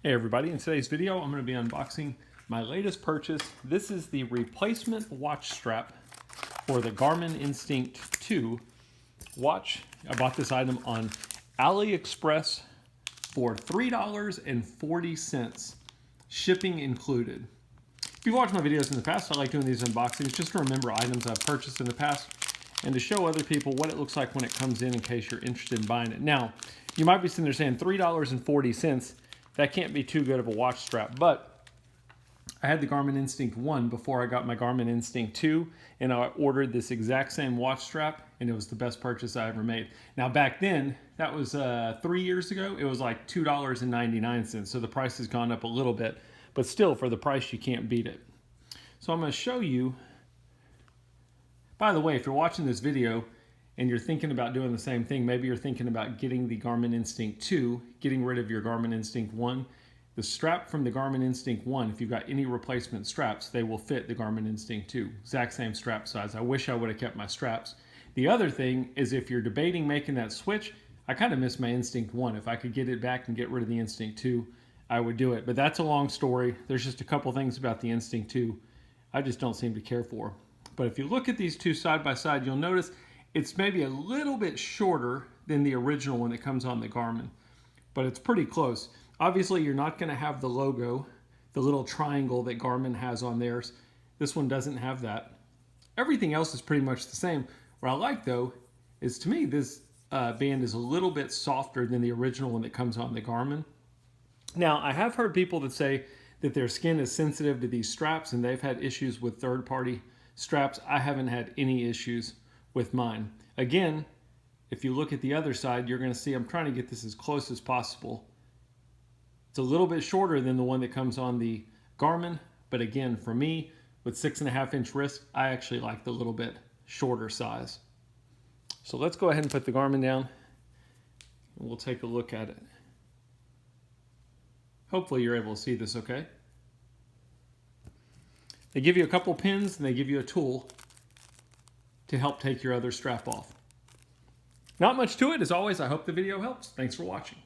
Hey everybody, in today's video I'm going to be unboxing my latest purchase. This is the replacement watch strap for the Garmin Instinct 2 watch. I bought this item on Aliexpress for $3.40, shipping included. If you've watched my videos in the past, I like doing these unboxings just to remember items I've purchased in the past and to show other people what it looks like when it comes in case you're interested in buying it. Now, you might be sitting there saying $3.40. That can't be too good of a watch strap, but I had the Garmin Instinct 1 before I got my Garmin Instinct 2, and I ordered this exact same watch strap, and it was the best purchase I ever made. Now, back then, that was 3 years ago, it was like $2.99, so the price has gone up a little bit, but still, for the price, you can't beat it. So I'm going to show you. By the way, if you're watching this video and you're thinking about doing the same thing, maybe you're thinking about getting the Garmin Instinct 2, getting rid of your Garmin Instinct 1, the strap from the Garmin Instinct 1, if you've got any replacement straps, they will fit the Garmin Instinct 2. Exact same strap size. I wish I would have kept my straps. The other thing is if you're debating making that switch, I kind of miss my Instinct 1. If I could get it back and get rid of the Instinct 2, I would do it. But that's a long story. There's just a couple things about the Instinct 2 I just don't seem to care for. But if you look at these two side by side, you'll notice it's maybe a little bit shorter than the original one that comes on the Garmin, but it's pretty close. Obviously, you're not going to have the logo, the little triangle that Garmin has on theirs. This one doesn't have that. Everything else is pretty much the same. What I like, though, is to me, this band is a little bit softer than the original one that comes on the Garmin. Now, I have heard people that say that their skin is sensitive to these straps and they've had issues with third-party straps. I haven't had any issues with mine. Again, if you look at the other side, you're going to see I'm trying to get this as close as possible. It's a little bit shorter than the one that comes on the Garmin, but again, for me, with 6.5-inch wrist, I actually like the little bit shorter size. So let's go ahead and put the Garmin down, and we'll take a look at it. Hopefully you're able to see this okay. They give you a couple pins, and they give you a tool to help take your other strap off. Not much to it. As always, I hope the video helps. Thanks for watching.